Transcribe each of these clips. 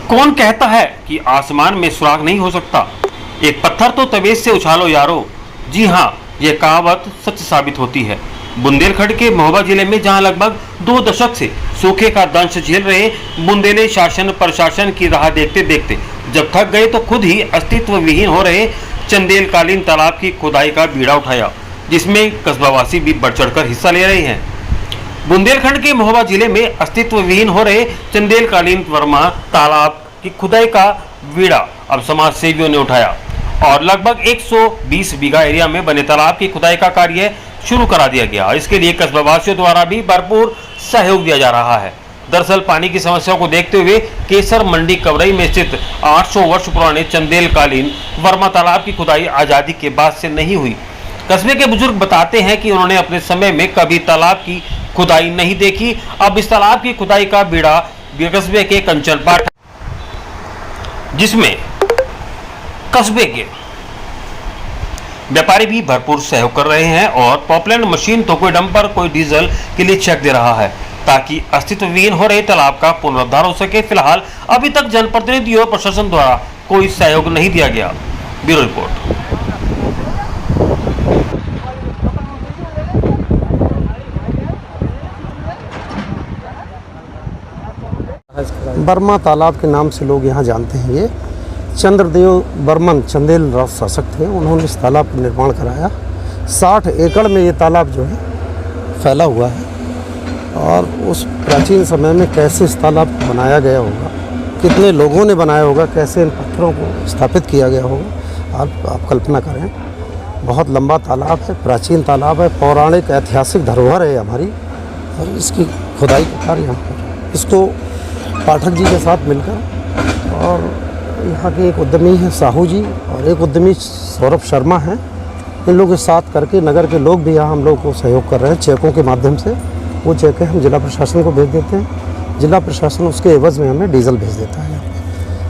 कौन कहता है कि आसमान में सुराग नहीं हो सकता? एक पत्थर तो तवेज से उछालो यारो। जी हाँ, यह कहावत सच साबित होती है। बुंदेलखंड के महोबा जिले में जहां लगभग 2 दशक से सूखे का दंश झेल रहे बुंदेले शासन प्रशासन की राह देखते देखते जब थक गए तो खुद ही अस्तित्व विहीन हो रहे चंदेलकालीन तालाब की खुदाई का बीड़ा उठाया, जिसमें कस्बावासी भी बढ़ चढ़कर हिस्सा ले रहे हैं। बुंदेलखंड के महोबा जिले में अस्तित्व विहीन हो रहे चंदेलकालीन वर्मा तालाब की खुदाई का बीड़ा अब समाज सेवियों ने उठाया और लगभग 120 बीघा एरिया में बने तालाब की खुदाई का कार्य शुरू करा दिया गया। इसके लिए कस्बावासियों द्वारा भी भरपूर सहयोग दिया जा रहा है। दरअसल पानी की समस्या को देखते हुए केसर मंडी कवरई में स्थित 800 वर्ष पुराने चंदेलकालीन वर्मा तालाब की खुदाई आजादी के बाद से नहीं हुई। कस्बे के बुजुर्ग बताते हैं कि उन्होंने अपने समय में कभी तालाब की खुदाई नहीं देखी। अब इस तालाब की खुदाई का बीड़ा कस्बे के कंचन पाठ, जिसमें कस्बे के व्यापारी भी भरपूर सहयोग कर रहे हैं और पॉपलैंड मशीन तो कोई डंपर कोई डीजल के लिए चेक दे रहा है ताकि अस्तित्व विहीन हो रहे तालाब का पुनरुद्धार हो सके। फिलहाल अभी तक जनप्रतिनिधियों और प्रशासन द्वारा कोई सहयोग नहीं दिया गया। Bureau report. वर्मा तालाब के नाम से लोग यहाँ जानते हैं। ये चंद्रदेव बर्मन चंदेल राज शासक थे, उन्होंने इस तालाब का निर्माण कराया। 60 एकड़ में ये तालाब जो है फैला हुआ है और उस प्राचीन समय में कैसे इस तालाब को बनाया गया होगा, कितने लोगों ने बनाया होगा, कैसे इन पत्थरों को स्थापित किया गया होगा, आप कल्पना करें। बहुत लंबा तालाब है, प्राचीन तालाब है, पौराणिक ऐतिहासिक धरोहर है हमारी, और इसकी खुदाई का कार्य यहाँ पर इसको पाठक जी के साथ मिलकर, और यहाँ के एक उद्यमी हैं साहू जी और एक उद्यमी सौरभ शर्मा हैं, इन लोगों के साथ करके नगर के लोग भी यहाँ हम लोग को सहयोग कर रहे हैं चेकों के माध्यम से। वो चेकें हम जिला प्रशासन को भेज देते हैं, जिला प्रशासन उसके एवज़ में हमें डीजल भेज देता है।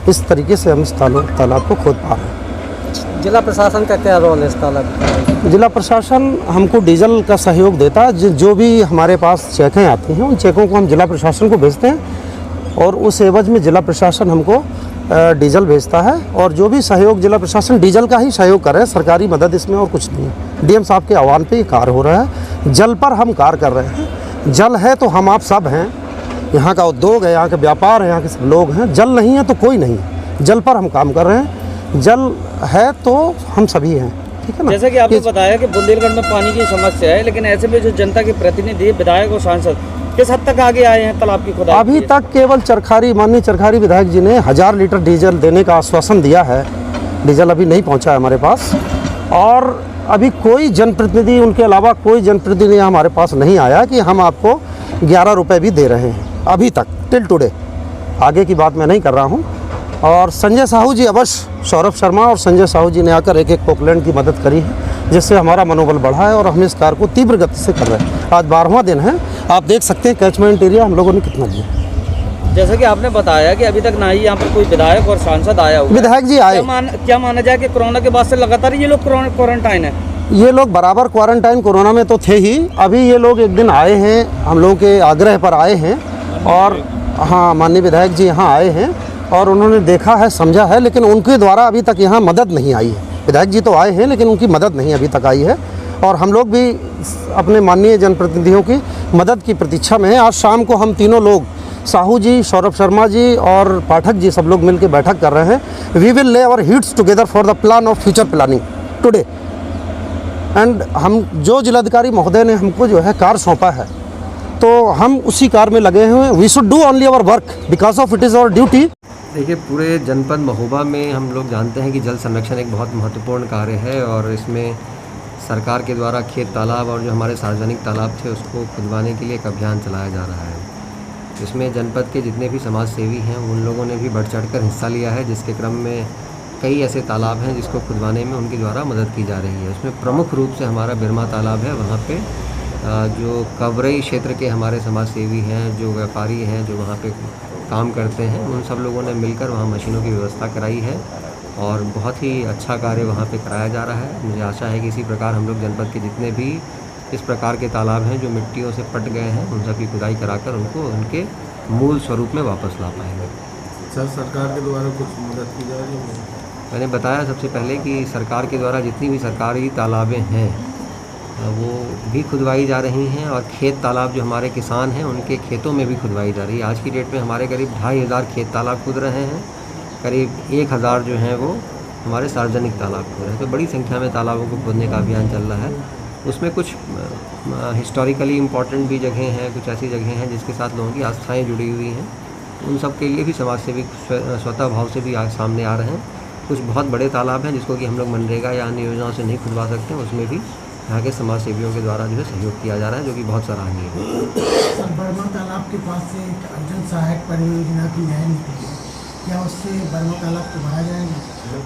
इस तरीके से हम इस तालाब को खोद पा रहे हैं। जिला प्रशासन का क्या रोल है इस तालाब? जिला प्रशासन हमको डीजल का सहयोग देता है। जो भी हमारे पास चेकें आती हैं उन चेकों को हम जिला प्रशासन को भेजते हैं और उस एवज़ में जिला प्रशासन हमको डीजल भेजता है। और जो भी सहयोग जिला प्रशासन डीजल का ही सहयोग कर रहे हैं, सरकारी मदद इसमें और कुछ नहीं है। डीएम साहब के आह्वान पे ये कार्य हो रहा है। जल पर हम कार्य कर रहे हैं। जल है तो हम आप सब हैं, यहाँ का उद्योग है, यहाँ का व्यापार है, यहाँ के सब लोग हैं। जल नहीं है तो कोई नहीं है। जल पर हम काम कर रहे हैं, जल है तो हम सभी हैं, ठीक है ना। जैसे कि आपने बताया कि बुंदेलखंड में पानी की समस्या है, लेकिन ऐसे में जो जनता के प्रतिनिधि, विधायक और सांसद किस हद तक आगे आए हैं तालाब की खुदाई? अभी तक केवल माननीय चरखारी विधायक जी ने 1000 लीटर डीजल देने का आश्वासन दिया है। डीजल अभी नहीं पहुंचा है हमारे पास, और अभी कोई जनप्रतिनिधि, उनके अलावा कोई जनप्रतिनिधि हमारे पास नहीं आया कि हम आपको 11 रुपये भी दे रहे हैं अभी तक, टिल टुडे। आगे की बात मैं नहीं कर रहा हूँ। और संजय साहू जी अवश्य, सौरभ शर्मा और संजय साहू जी ने आकर एक पॉपलैंड की मदद करी है, जिससे हमारा मनोबल बढ़ा है और हम इस कार्य को तीव्र गति से कर रहे हैं। आज 12वां दिन है, आप देख सकते हैं कैचमेंट एरिया हम लोगों ने कितना दिया। जैसे कि आपने बताया कि अभी तक ना ही यहाँ पर कोई विधायक और सांसद आया हुआ। विधायक जी आए। क्या माना जाए कि कोरोना के बाद से लगातार ये लोग क्वारंटाइन है? ये लोग बराबर क्वारंटाइन, कोरोना में तो थे ही। अभी ये लोग एक दिन आए हैं, हम लोगों के आग्रह पर आए हैं, और हाँ, माननीय विधायक जी यहाँ आए हैं और उन्होंने देखा है, समझा है, लेकिन उनके द्वारा अभी तक यहाँ मदद नहीं आई है। विधायक जी तो आए हैं लेकिन उनकी मदद नहीं अभी तक आई है, और हम लोग भी अपने माननीय जनप्रतिनिधियों की मदद की प्रतीक्षा में हैं। आज शाम को हम तीनों लोग, साहू जी, सौरभ शर्मा जी और पाठक जी, सब लोग मिलकर बैठक कर रहे हैं। We will lay our heads together for the plan of future planning today. And हम जो जिलाधिकारी महोदय ने हमको जो है कार्य सौंपा है, तो हम उसी कार्य में लगे हुए हैं। We should do only our work because of it is our duty. देखिए, पूरे जनपद महोबा में हम लोग जानते हैं कि जल संरक्षण एक बहुत महत्वपूर्ण कार्य है, और इसमें सरकार के द्वारा खेत तालाब और जो हमारे सार्वजनिक तालाब थे उसको खुदवाने के लिए एक अभियान चलाया जा रहा है। इसमें जनपद के जितने भी समाज सेवी हैं उन लोगों ने भी बढ़ चढ़कर हिस्सा लिया है, जिसके क्रम में कई ऐसे तालाब हैं जिसको खुदवाने में उनके द्वारा मदद की जा रही है। उसमें प्रमुख रूप से हमारा बिरमा तालाब है। वहाँ पे जो कवरई क्षेत्र के हमारे समाज सेवी हैं, जो व्यापारी हैं, जो वहाँ पे काम करते हैं, उन सब लोगों ने मिलकर वहाँ मशीनों की व्यवस्था कराई है और बहुत ही अच्छा कार्य वहाँ पे कराया जा रहा है। मुझे आशा है कि इसी प्रकार हम लोग जनपद के जितने भी इस प्रकार के तालाब हैं जो मिट्टियों से पट गए हैं, उन सब की खुदाई कराकर उनको उनके मूल स्वरूप में वापस ला पाएंगे। सर सरकार के द्वारा कुछ मदद की जा रही है? मैंने बताया सबसे पहले कि सरकार के द्वारा जितनी भी सरकारी तालाबें हैं वो भी खुदवाई जा रही हैं, और खेत तालाब जो हमारे किसान हैं उनके खेतों में भी खुदवाई जा रही है। आज की डेट में हमारे करीब 2500 खेत तालाब खुद रहे हैं, करीब 1000 जो हैं वो हमारे सार्वजनिक तालाब खुद रहे हैं। तो बड़ी संख्या में तालाबों को खोदने का अभियान चल रहा है। उसमें कुछ हिस्टोरिकली इम्पॉर्टेंट भी जगहें हैं, कुछ ऐसी जगहें हैं जिसके साथ लोगों की आस्थाएँ जुड़ी हुई हैं। उन सब के लिए भी समाज सेवी स्वतः भाव से भी सामने आ रहे हैं। कुछ बहुत बड़े तालाब हैं जिसको कि हम लोग मनरेगा या अन्य योजनाओं से नहीं खुदवा सकते, उसमें भी यहाँ के समाज सेवियों के द्वारा जो है सहयोग किया जा रहा है, जो कि बहुत सराहनीय है। सर बर्मा तालाब के पास से एक अर्जुन सहायक परियोजना की नहर निकली है, क्या उससे बर्मा तालाब को भरा जाएगा?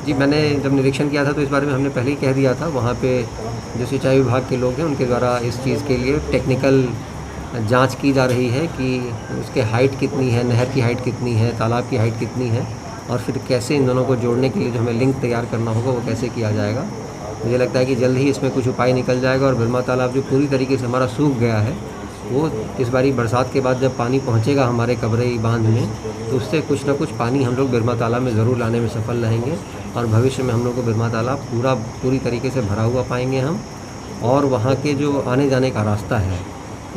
जी, मैंने जब निरीक्षण किया था तो इस बारे में हमने पहले ही कह दिया था। वहाँ पे जो सिंचाई विभाग के लोग हैं उनके द्वारा इस चीज़ के लिए टेक्निकल जांच की जा रही है कि उसके हाइट कितनी है, नहर की हाइट कितनी है, तालाब की हाइट कितनी है, और फिर कैसे इन दोनों को जोड़ने के लिए जो हमें लिंक तैयार करना होगा वो कैसे किया जाएगा। मुझे लगता है कि जल्द ही इसमें कुछ उपाय निकल जाएगा, और बर्मा तालाब जो पूरी तरीके से हमारा सूख गया है वो इस बारी बरसात के बाद जब पानी पहुंचेगा हमारे कबरई बांध में, तो उससे कुछ ना कुछ पानी हम लोग बर्मा तालाब में ज़रूर लाने में सफल रहेंगे, और भविष्य में हम लोग को बर्मा तालाब पूरी तरीके से भरा हुआ पाएंगे हम। और वहाँ के जो आने जाने का रास्ता है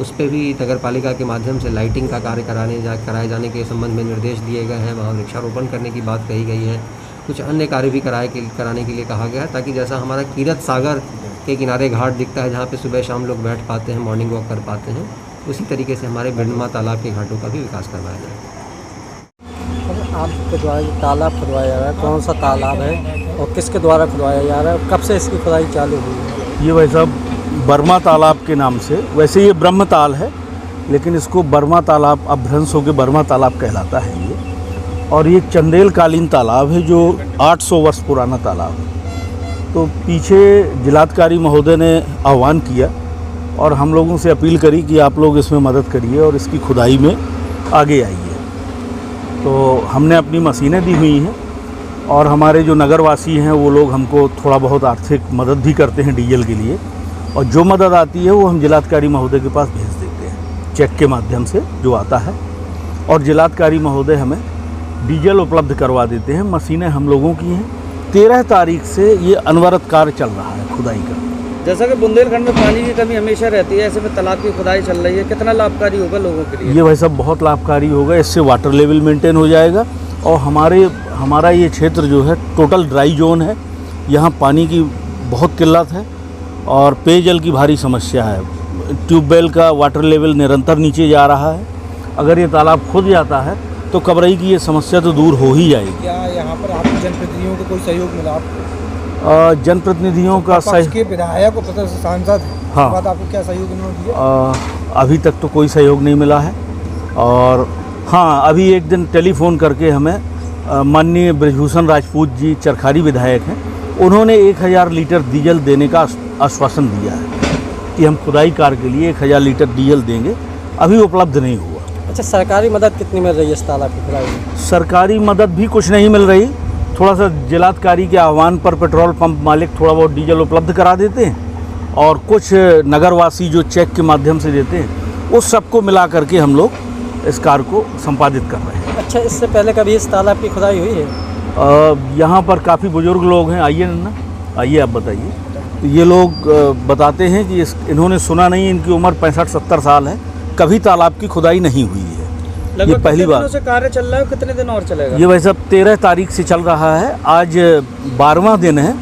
उस पर भी नगर पालिका के माध्यम से लाइटिंग का कार्य कराए जाने के संबंध में निर्देश दिए गए हैं। वहाँ वृक्षारोपण करने की बात कही गई है। कुछ अन्य कार्य भी कराने के लिए कहा गया है, ताकि जैसा हमारा कीरत सागर के किनारे घाट दिखता है जहाँ पे सुबह शाम लोग बैठ पाते हैं, मॉर्निंग वॉक कर पाते हैं, उसी तरीके से हमारे बर्मा तालाब के घाटों का भी विकास करवाया जाए। आपके द्वारा ये तालाब खुदवाया जा रहा है, कौन सा तालाब है और किसके द्वारा खुदवाया जा रहा है, कब से इसकी खुदाई चालू हुई है? ये वैसा बर्मा तालाब के नाम से, वैसे ये ब्रह्म ताल है लेकिन इसको बर्मा तालाब अपभ्रंश होकर बर्मा तालाब कहलाता है ये। और ये चंदेलकालीन तालाब है जो 800 वर्ष पुराना तालाब है। तो पीछे जिलाधिकारी महोदय ने आह्वान किया और हम लोगों से अपील करी कि आप लोग इसमें मदद करिए और इसकी खुदाई में आगे आइए। तो हमने अपनी मशीनें दी हुई हैं, और हमारे जो नगरवासी हैं वो लोग हमको थोड़ा बहुत आर्थिक मदद भी करते हैं डीजल के लिए, और जो मदद आती है वो हम जिलाधिकारी महोदय के पास भेज देते हैं चेक के माध्यम से जो आता है, और जिलाधिकारी महोदय हमें डीजल उपलब्ध करवा देते हैं। मशीनें हम लोगों की हैं। 13 तारीख से ये अनवरत कार्य चल रहा है खुदाई का। जैसा कि बुंदेलखंड में पानी की कमी हमेशा रहती है, ऐसे में तालाब की खुदाई चल रही है, कितना लाभकारी होगा लोगों के लिए? ये वैसा बहुत लाभकारी होगा। इससे वाटर लेवल मेंटेन हो जाएगा, और हमारा ये क्षेत्र जो है टोटल ड्राई जोन है। यहाँ पानी की बहुत किल्लत है और पेयजल की भारी समस्या है। ट्यूबवेल का वाटर लेवल निरंतर नीचे जा रहा है। अगर ये तालाब खुद जाता है तो कबरई की ये समस्या तो दूर हो ही जाएगी। क्या यहाँ पर आपको जनप्रतिनिधियों को कोई सहयोग मिला आपको? जनप्रतिनिधियों का के विधायक और सांसद हाँ, बाद आपको क्या सहयोग इन्होंने दिया? अभी तक तो कोई सहयोग नहीं मिला है। और हाँ, अभी एक दिन टेलीफोन करके हमें माननीय ब्रजभूषण राजपूत जी चरखारी विधायक हैं, उन्होंने 1000 लीटर डीजल देने का आश्वासन दिया है कि हम खुदाई कार्य के लिए 1000 लीटर डीजल देंगे। अभी उपलब्ध नहीं हुआ। अच्छा, सरकारी मदद कितनी मिल रही है इस तालाब की खुदाई में? सरकारी मदद भी कुछ नहीं मिल रही। थोड़ा सा जिलाधिकारी के आह्वान पर पेट्रोल पंप मालिक थोड़ा बहुत डीजल उपलब्ध करा देते हैं, और कुछ नगरवासी जो चेक के माध्यम से देते हैं, उस सबको मिला करके हम लोग इस कार्य को संपादित कर रहे हैं। अच्छा, इससे पहले कभी इस तालाब की खुदाई हुई है? यहाँ पर काफ़ी बुजुर्ग लोग हैं। आइए ना, आइए आप बताइए। तो ये लोग बताते हैं कि इन्होंने सुना नहीं, इनकी उम्र 65-70 साल है, कभी तालाब की खुदाई नहीं हुई है। ये पहली बार से कार्य चल रहा है, कितने दिन और चलेगा? ये वैसे 13 तारीख से चल रहा है, आज 12वां दिन है,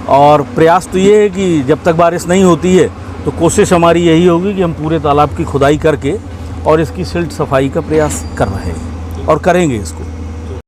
और प्रयास तो ये है कि जब तक बारिश नहीं होती है तो कोशिश हमारी यही होगी कि हम पूरे तालाब की खुदाई करके और इसकी सिल्ट सफाई का प्रयास कर रहे हैं और करेंगे इसको।